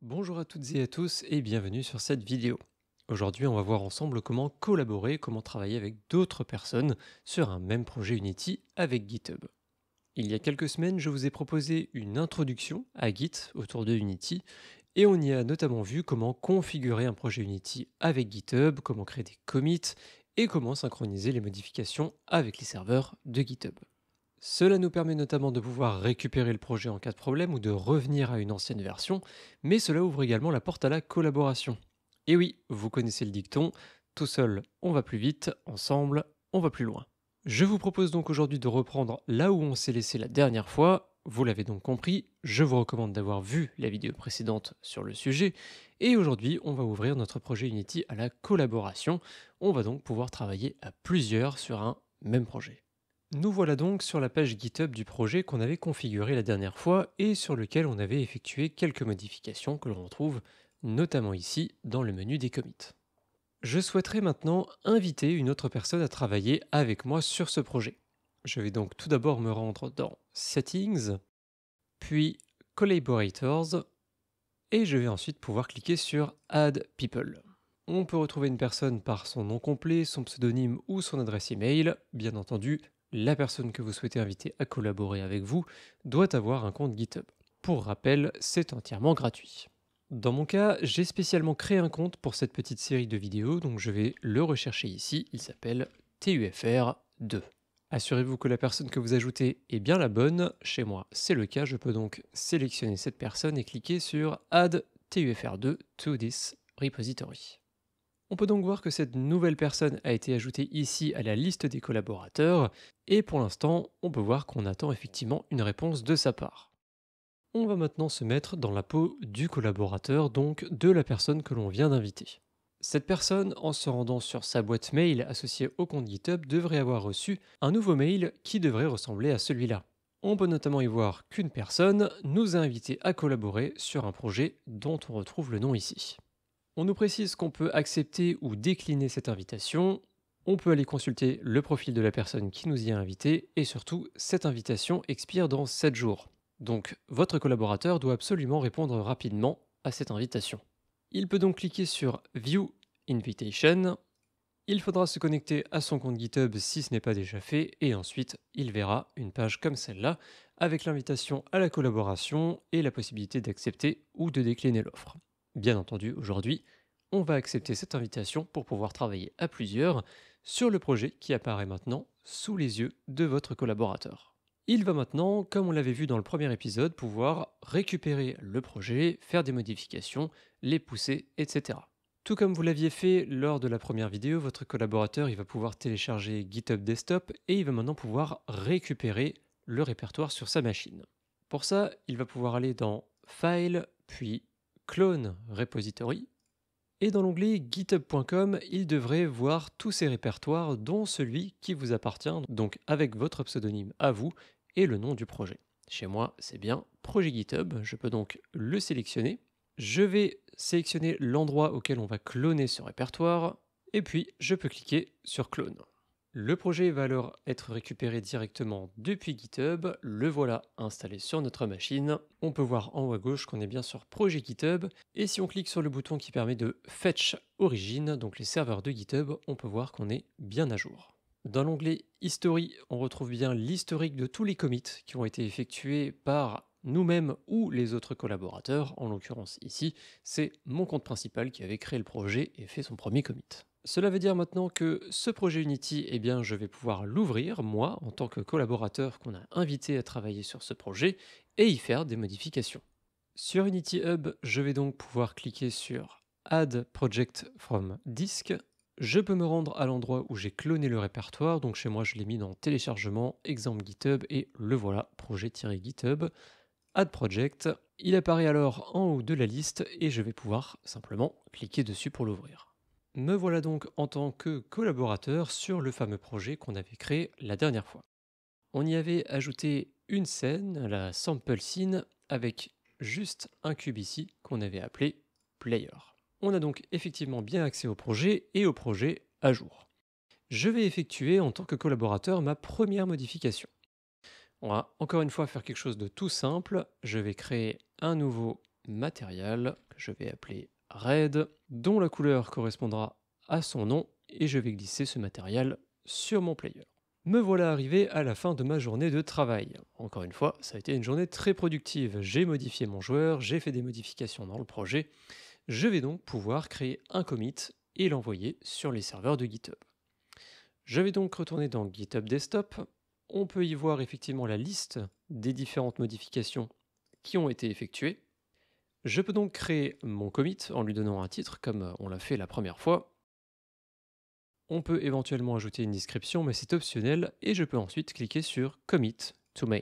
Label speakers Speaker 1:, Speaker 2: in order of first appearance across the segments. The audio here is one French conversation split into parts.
Speaker 1: Bonjour à toutes et à tous et bienvenue sur cette vidéo. Aujourd'hui, on va voir ensemble comment collaborer, comment travailler avec d'autres personnes sur un même projet Unity avec GitHub. Il y a quelques semaines, je vous ai proposé une introduction à Git autour de Unity et on y a notamment vu comment configurer un projet Unity avec GitHub, comment créer des commits et comment synchroniser les modifications avec les serveurs de GitHub. Cela nous permet notamment de pouvoir récupérer le projet en cas de problème ou de revenir à une ancienne version, mais cela ouvre également la porte à la collaboration. Et oui, vous connaissez le dicton, tout seul on va plus vite, ensemble on va plus loin. Je vous propose donc aujourd'hui de reprendre là où on s'est laissé la dernière fois. Vous l'avez donc compris, je vous recommande d'avoir vu la vidéo précédente sur le sujet. Et aujourd'hui, on va ouvrir notre projet Unity à la collaboration. On va donc pouvoir travailler à plusieurs sur un même projet. Nous voilà donc sur la page GitHub du projet qu'on avait configuré la dernière fois et sur lequel on avait effectué quelques modifications que l'on retrouve notamment ici dans le menu des commits. Je souhaiterais maintenant inviter une autre personne à travailler avec moi sur ce projet. Je vais donc tout d'abord me rendre dans Settings, puis Collaborators, et je vais ensuite pouvoir cliquer sur Add People. On peut retrouver une personne par son nom complet, son pseudonyme ou son adresse email. Bien entendu, la personne que vous souhaitez inviter à collaborer avec vous doit avoir un compte GitHub. Pour rappel, c'est entièrement gratuit. Dans mon cas, j'ai spécialement créé un compte pour cette petite série de vidéos, donc je vais le rechercher ici, il s'appelle TUFR2. Assurez-vous que la personne que vous ajoutez est bien la bonne, chez moi c'est le cas, je peux donc sélectionner cette personne et cliquer sur Add TUFR2 to this repository. On peut donc voir que cette nouvelle personne a été ajoutée ici à la liste des collaborateurs, et pour l'instant, on peut voir qu'on attend effectivement une réponse de sa part. On va maintenant se mettre dans la peau du collaborateur, donc de la personne que l'on vient d'inviter. Cette personne, en se rendant sur sa boîte mail associée au compte GitHub, devrait avoir reçu un nouveau mail qui devrait ressembler à celui-là. On peut notamment y voir qu'une personne nous a invités à collaborer sur un projet dont on retrouve le nom ici. On nous précise qu'on peut accepter ou décliner cette invitation. On peut aller consulter le profil de la personne qui nous y a invité et surtout, cette invitation expire dans 7 jours. Donc, votre collaborateur doit absolument répondre rapidement à cette invitation. Il peut donc cliquer sur View Invitation. Il faudra se connecter à son compte GitHub si ce n'est pas déjà fait et ensuite, il verra une page comme celle-là avec l'invitation à la collaboration et la possibilité d'accepter ou de décliner l'offre. Bien entendu, aujourd'hui, on va accepter cette invitation pour pouvoir travailler à plusieurs sur le projet qui apparaît maintenant sous les yeux de votre collaborateur. Il va maintenant, comme on l'avait vu dans le premier épisode, pouvoir récupérer le projet, faire des modifications, les pousser, etc. Tout comme vous l'aviez fait lors de la première vidéo, votre collaborateur il va pouvoir télécharger GitHub Desktop et il va maintenant pouvoir récupérer le répertoire sur sa machine. Pour ça, il va pouvoir aller dans File, puis Clone Repository, et dans l'onglet github.com, il devrait voir tous ces répertoires, dont celui qui vous appartient, donc avec votre pseudonyme à vous et le nom du projet. Chez moi, c'est bien Projet GitHub, je peux donc le sélectionner. Je vais sélectionner l'endroit auquel on va cloner ce répertoire, et puis je peux cliquer sur Clone. Le projet va alors être récupéré directement depuis GitHub, le voilà installé sur notre machine. On peut voir en haut à gauche qu'on est bien sur Projet GitHub, et si on clique sur le bouton qui permet de Fetch Origin, donc les serveurs de GitHub, on peut voir qu'on est bien à jour. Dans l'onglet History, on retrouve bien l'historique de tous les commits qui ont été effectués par nous-mêmes ou les autres collaborateurs. En l'occurrence ici, c'est mon compte principal qui avait créé le projet et fait son premier commit. Cela veut dire maintenant que ce projet Unity, eh bien, je vais pouvoir l'ouvrir, moi, en tant que collaborateur qu'on a invité à travailler sur ce projet, et y faire des modifications. Sur Unity Hub, je vais donc pouvoir cliquer sur Add Project from Disk. Je peux me rendre à l'endroit où j'ai cloné le répertoire, donc chez moi je l'ai mis dans Téléchargement, Exemple GitHub, et le voilà, projet-github. Add Project. Il apparaît alors en haut de la liste et je vais pouvoir simplement cliquer dessus pour l'ouvrir. Me voilà donc en tant que collaborateur sur le fameux projet qu'on avait créé la dernière fois. On y avait ajouté une scène, la sample scene, avec juste un cube ici qu'on avait appelé player. On a donc effectivement bien accès au projet et au projet à jour. Je vais effectuer en tant que collaborateur ma première modification. On va encore une fois faire quelque chose de tout simple. Je vais créer un nouveau matériel que je vais appeler red, dont la couleur correspondra à son nom et je vais glisser ce matériel sur mon player. Me voilà arrivé à la fin de ma journée de travail. Encore une fois, ça a été une journée très productive. J'ai modifié mon joueur, j'ai fait des modifications dans le projet. Je vais donc pouvoir créer un commit et l'envoyer sur les serveurs de GitHub. Je vais donc retourner dans GitHub Desktop. On peut y voir effectivement la liste des différentes modifications qui ont été effectuées. Je peux donc créer mon commit en lui donnant un titre comme on l'a fait la première fois. On peut éventuellement ajouter une description mais c'est optionnel et je peux ensuite cliquer sur Commit to Main.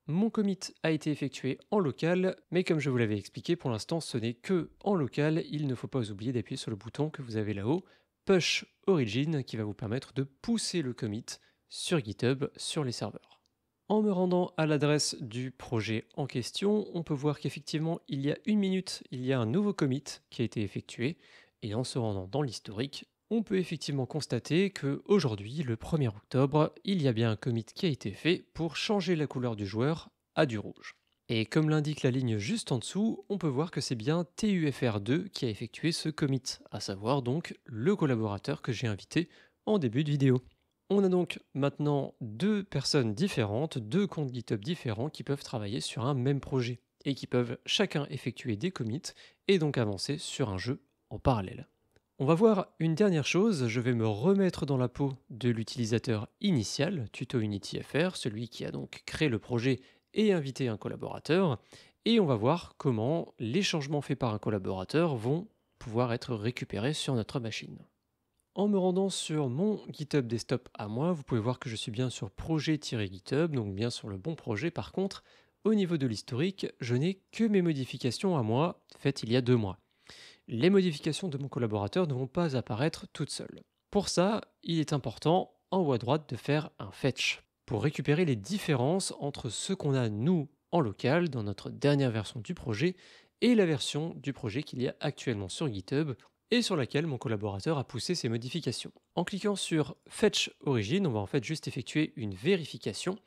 Speaker 1: Mon commit a été effectué en local, mais comme je vous l'avais expliqué, pour l'instant ce n'est que en local, il ne faut pas oublier d'appuyer sur le bouton que vous avez là-haut, Push Origin, qui va vous permettre de pousser le commit sur GitHub, sur les serveurs. En me rendant à l'adresse du projet en question, on peut voir qu'effectivement il y a 1 minute, il y a un nouveau commit qui a été effectué, et en se rendant dans l'historique, on peut effectivement constater qu'aujourd'hui, le 1er octobre, il y a bien un commit qui a été fait pour changer la couleur du joueur à du rouge. Et comme l'indique la ligne juste en dessous, on peut voir que c'est bien TUFR2 qui a effectué ce commit, à savoir donc le collaborateur que j'ai invité en début de vidéo. On a donc maintenant 2 personnes différentes, 2 comptes GitHub différents qui peuvent travailler sur un même projet et qui peuvent chacun effectuer des commits et donc avancer sur un jeu en parallèle. On va voir une dernière chose, je vais me remettre dans la peau de l'utilisateur initial, Tuto Unity FR, celui qui a donc créé le projet et invité un collaborateur, et on va voir comment les changements faits par un collaborateur vont pouvoir être récupérés sur notre machine. En me rendant sur mon GitHub Desktop à moi, vous pouvez voir que je suis bien sur projet-github, donc bien sur le bon projet. Par contre, au niveau de l'historique, je n'ai que mes modifications à moi, faites il y a 2 mois. Les modifications de mon collaborateur ne vont pas apparaître toutes seules. Pour ça, il est important, en haut à droite, de faire un fetch, pour récupérer les différences entre ce qu'on a nous en local, dans notre dernière version du projet, et la version du projet qu'il y a actuellement sur GitHub, et sur laquelle mon collaborateur a poussé ses modifications. En cliquant sur Fetch Origin, on va en fait juste effectuer une vérification,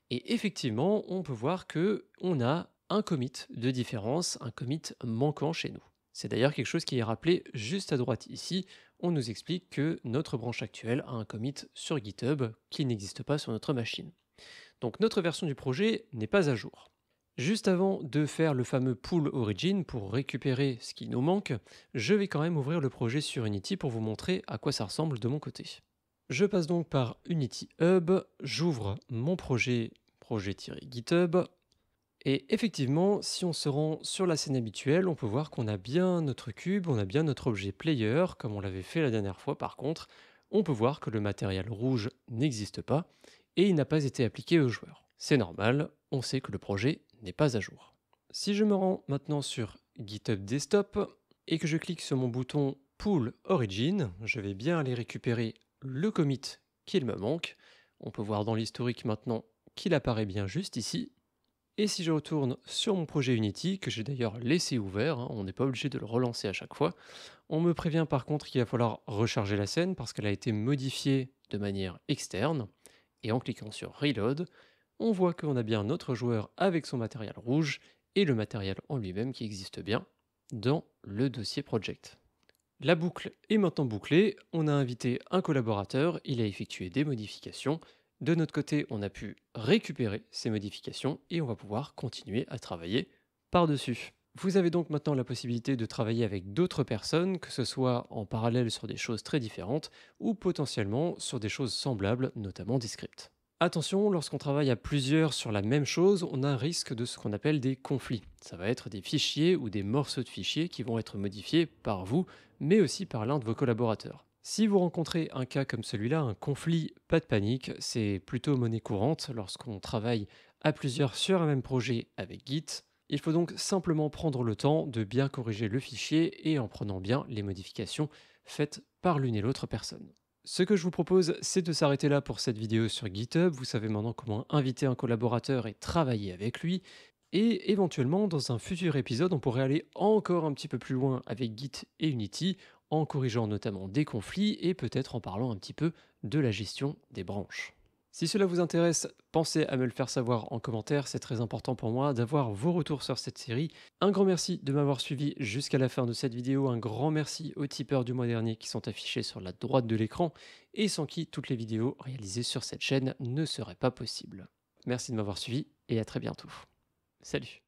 Speaker 1: et effectivement, on peut voir que on a un commit de différence, un commit manquant chez nous. C'est d'ailleurs quelque chose qui est rappelé juste à droite ici. On nous explique que notre branche actuelle a un commit sur GitHub qui n'existe pas sur notre machine. Donc notre version du projet n'est pas à jour. Juste avant de faire le fameux pull origin pour récupérer ce qui nous manque, je vais quand même ouvrir le projet sur Unity pour vous montrer à quoi ça ressemble de mon côté. Je passe donc par Unity Hub, j'ouvre mon projet-github. Et effectivement, si on se rend sur la scène habituelle, on peut voir qu'on a bien notre cube, on a bien notre objet player, comme on l'avait fait la dernière fois. Par contre, on peut voir que le matériel rouge n'existe pas et il n'a pas été appliqué au joueur. C'est normal, on sait que le projet n'est pas à jour. Si je me rends maintenant sur GitHub Desktop et que je clique sur mon bouton Pull Origin, je vais bien aller récupérer le commit qu'il me manque. On peut voir dans l'historique maintenant qu'il apparaît bien juste ici. Et si je retourne sur mon projet Unity, que j'ai d'ailleurs laissé ouvert, on n'est pas obligé de le relancer à chaque fois, on me prévient par contre qu'il va falloir recharger la scène parce qu'elle a été modifiée de manière externe. Et en cliquant sur Reload, on voit qu'on a bien notre joueur avec son matériel rouge et le matériel en lui-même qui existe bien dans le dossier Project. La boucle est maintenant bouclée, on a invité un collaborateur, il a effectué des modifications. De notre côté, on a pu récupérer ces modifications et on va pouvoir continuer à travailler par-dessus. Vous avez donc maintenant la possibilité de travailler avec d'autres personnes, que ce soit en parallèle sur des choses très différentes ou potentiellement sur des choses semblables, notamment des scripts. Attention, lorsqu'on travaille à plusieurs sur la même chose, on a un risque de ce qu'on appelle des conflits. Ça va être des fichiers ou des morceaux de fichiers qui vont être modifiés par vous, mais aussi par l'un de vos collaborateurs. Si vous rencontrez un cas comme celui-là, un conflit, pas de panique, c'est plutôt monnaie courante lorsqu'on travaille à plusieurs sur un même projet avec Git. Il faut donc simplement prendre le temps de bien corriger le fichier et en prenant bien les modifications faites par l'une et l'autre personne. Ce que je vous propose, c'est de s'arrêter là pour cette vidéo sur GitHub. Vous savez maintenant comment inviter un collaborateur et travailler avec lui. Et éventuellement, dans un futur épisode, on pourrait aller encore un petit peu plus loin avec Git et Unity, en corrigeant notamment des conflits et peut-être en parlant un petit peu de la gestion des branches. Si cela vous intéresse, pensez à me le faire savoir en commentaire, c'est très important pour moi d'avoir vos retours sur cette série. Un grand merci de m'avoir suivi jusqu'à la fin de cette vidéo, un grand merci aux tipeurs du mois dernier qui sont affichés sur la droite de l'écran et sans qui toutes les vidéos réalisées sur cette chaîne ne seraient pas possibles. Merci de m'avoir suivi et à très bientôt. Salut!